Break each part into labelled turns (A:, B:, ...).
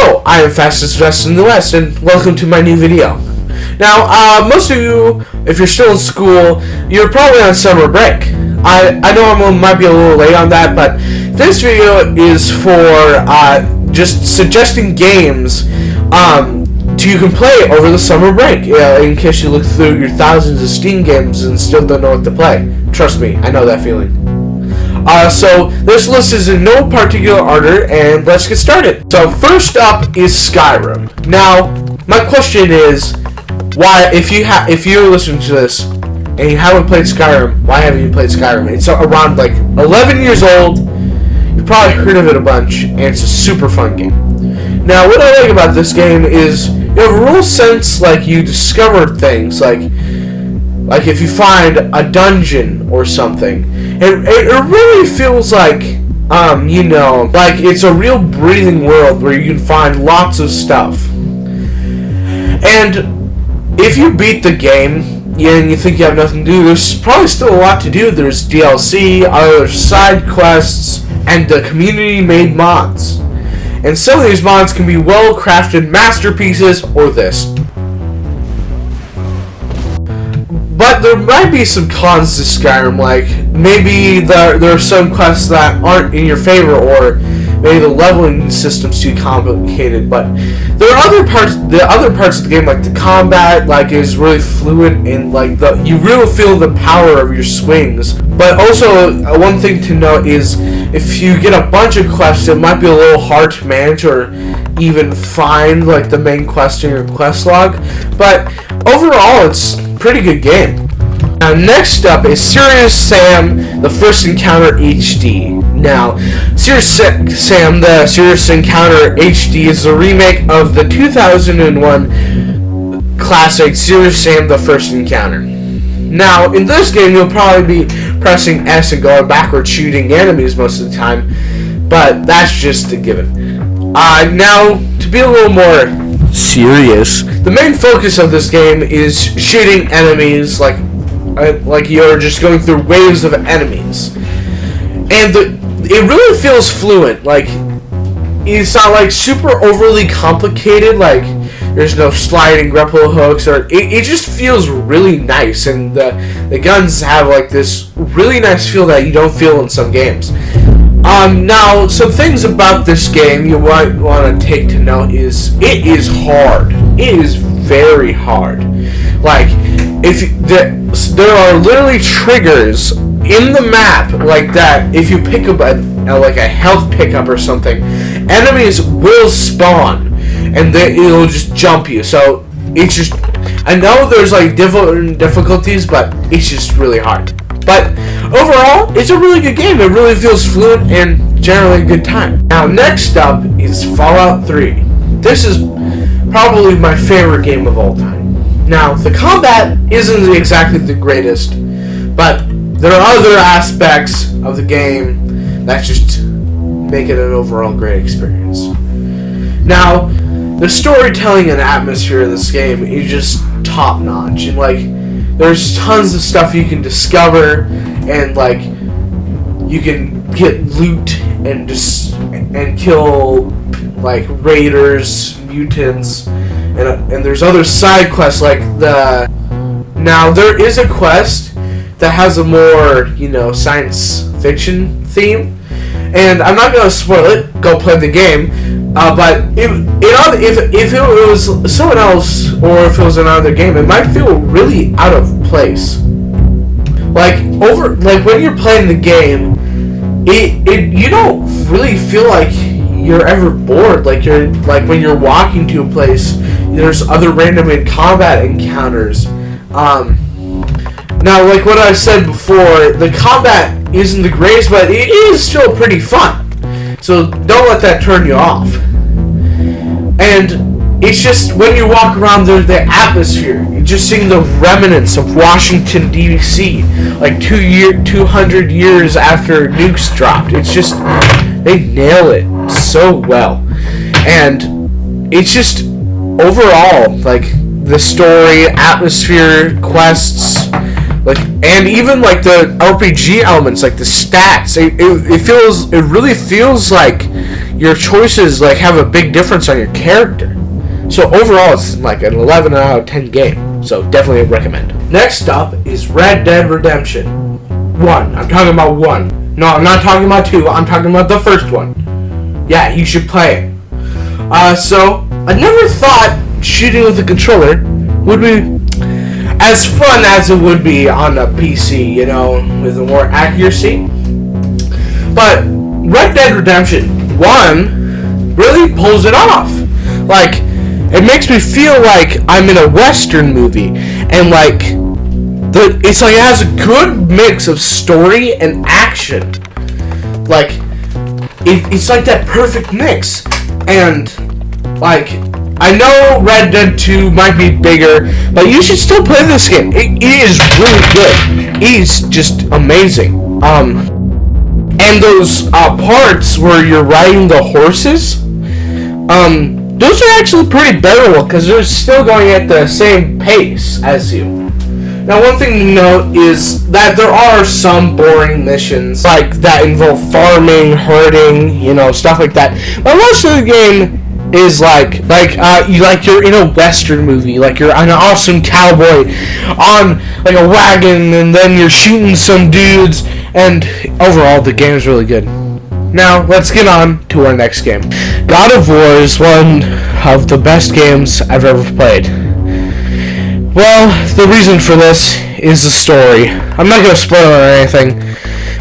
A: Hello, I am Fastest Vest in the West, and welcome to my new video. Now, most of you, if you're still in school, you're probably on summer break. I know I might be a little late on that, but this video is for just suggesting games you can play over the summer break, in case you look through your thousands of Steam games and still don't know what to play. Trust me, I know that feeling. So this list is in no particular order, and let's get started. So first up is Skyrim. Now, my question is, why, if you're listening to this and you haven't played Skyrim, why haven't you played Skyrim? It's around like 11 years old. You've probably heard of it a bunch, and it's a super fun game. Now, what I like about this game is you have a real sense, like, you discover things, like if you find a dungeon or something, it really feels like, like it's a real breathing world where you can find lots of stuff. And if you beat the game and you think you have nothing to do, there's probably still a lot to do. There's DLC, other side quests, and the community-made mods. And some of these mods can be well-crafted masterpieces, or this. But there might be some cons to Skyrim, like maybe there are some quests that aren't in your favor, or maybe the leveling system's too complicated. But there are other parts of the game, like the combat, like is really fluid, and like you really feel the power of your swings. But also, one thing to note is if you get a bunch of quests, it might be a little hard to manage or even find like the main quest in your quest log. But overall, it's a pretty good game. Now, next up is Serious Sam: The First Encounter HD. Now, Serious Sam: The Serious Encounter HD is a remake of the 2001 classic Serious Sam: The First Encounter. Now, in this game, you'll probably be pressing S and going backwards, shooting enemies most of the time, but that's just a given. Now, to be a little more serious, the main focus of this game is shooting enemies, like you're just going through waves of enemies, and it really feels fluent. Like, it's not like super overly complicated, like there's no sliding grapple hooks, or it just feels really nice, and the guns have like this really nice feel that you don't feel in some games. Now, some things about this game you might want to take to note is it is hard. It is very hard. Like, there are literally triggers in the map like that. If you pick up like a health pickup or something, enemies will spawn, and it'll just jump you. So it's just, I know there's like different difficulties, but it's just really hard. But overall, it's a really good game. It really feels fluent and generally a good time. Now, next up is Fallout 3. This is probably my favorite game of all time. Now, the combat isn't exactly the greatest, but there are other aspects of the game that just make it an overall great experience. Now, the storytelling and atmosphere of this game is just top notch, and like there's tons of stuff you can discover, and like you can get loot and kill like raiders, mutants, and there's other side quests like now there is a quest that has a more science fiction theme, and I'm not gonna spoil it. Go play the game. But if it was someone else, or if it was another game, it might feel really out of place. Like when you're playing the game, you don't really feel like you're ever bored. Like when you're walking to a place, there's other random combat encounters. Now, like what I said before, the combat isn't the greatest, but it is still pretty fun. So don't let that turn you off. And it's just, when you walk around the atmosphere, you're just seeing the remnants of Washington, D.C., like 200 years after nukes dropped. It's just, they nail it so well. And it's just, overall, like, the story, atmosphere, quests, Like, and even like the RPG elements, like the stats, it really feels like your choices like have a big difference on your character. So overall, it's like an 11 out of 10 game. So definitely recommend. Next up is Red Dead Redemption 1. I'm talking about 1. No, I'm not talking about 2. I'm talking about the first one. Yeah, you should play it. So I never thought shooting with a controller would be as fun as it would be on a PC, you know, with more accuracy. But Red Dead Redemption 1 really pulls it off. Like, it makes me feel like I'm in a Western movie, and like it's like it has a good mix of story and action. Like it's like that perfect mix. And like, I know Red Dead 2 might be bigger, but you should still play this game. It is really good. It is just amazing. And those parts where you're riding the horses, those are actually pretty bearable because they're still going at the same pace as you. Now, one thing to note is that there are some boring missions, like that involve farming, herding, you know, stuff like that. But most of the game is you're in a Western movie, like you're an awesome cowboy on like a wagon, and then you're shooting some dudes, and overall the game is really good. Now, let's get on to our next game. God of War is one of the best games I've ever played. Well, the reason for this is the story. I'm not going to spoil it or anything,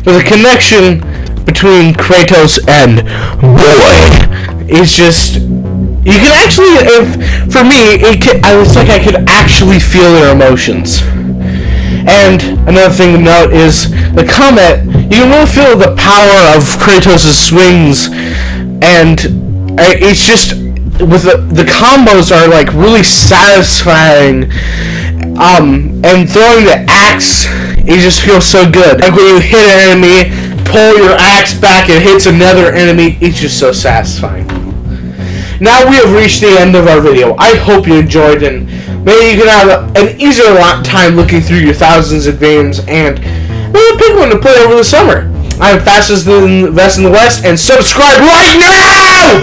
A: but the connection between Kratos and boy is just... You can actually, for me, it's like I could actually feel their emotions. And another thing to note is the combat. You can really feel the power of Kratos' swings, and it's just with the combos are like really satisfying. And throwing the axe, it just feels so good. Like when you hit an enemy, pull your axe back, it hits another enemy. It's just so satisfying. Now we have reached the end of our video. I hope you enjoyed, and maybe you can have an easier time looking through your thousands of games and maybe pick one to play over the summer. I'm fastest than the best in the West, and subscribe right now!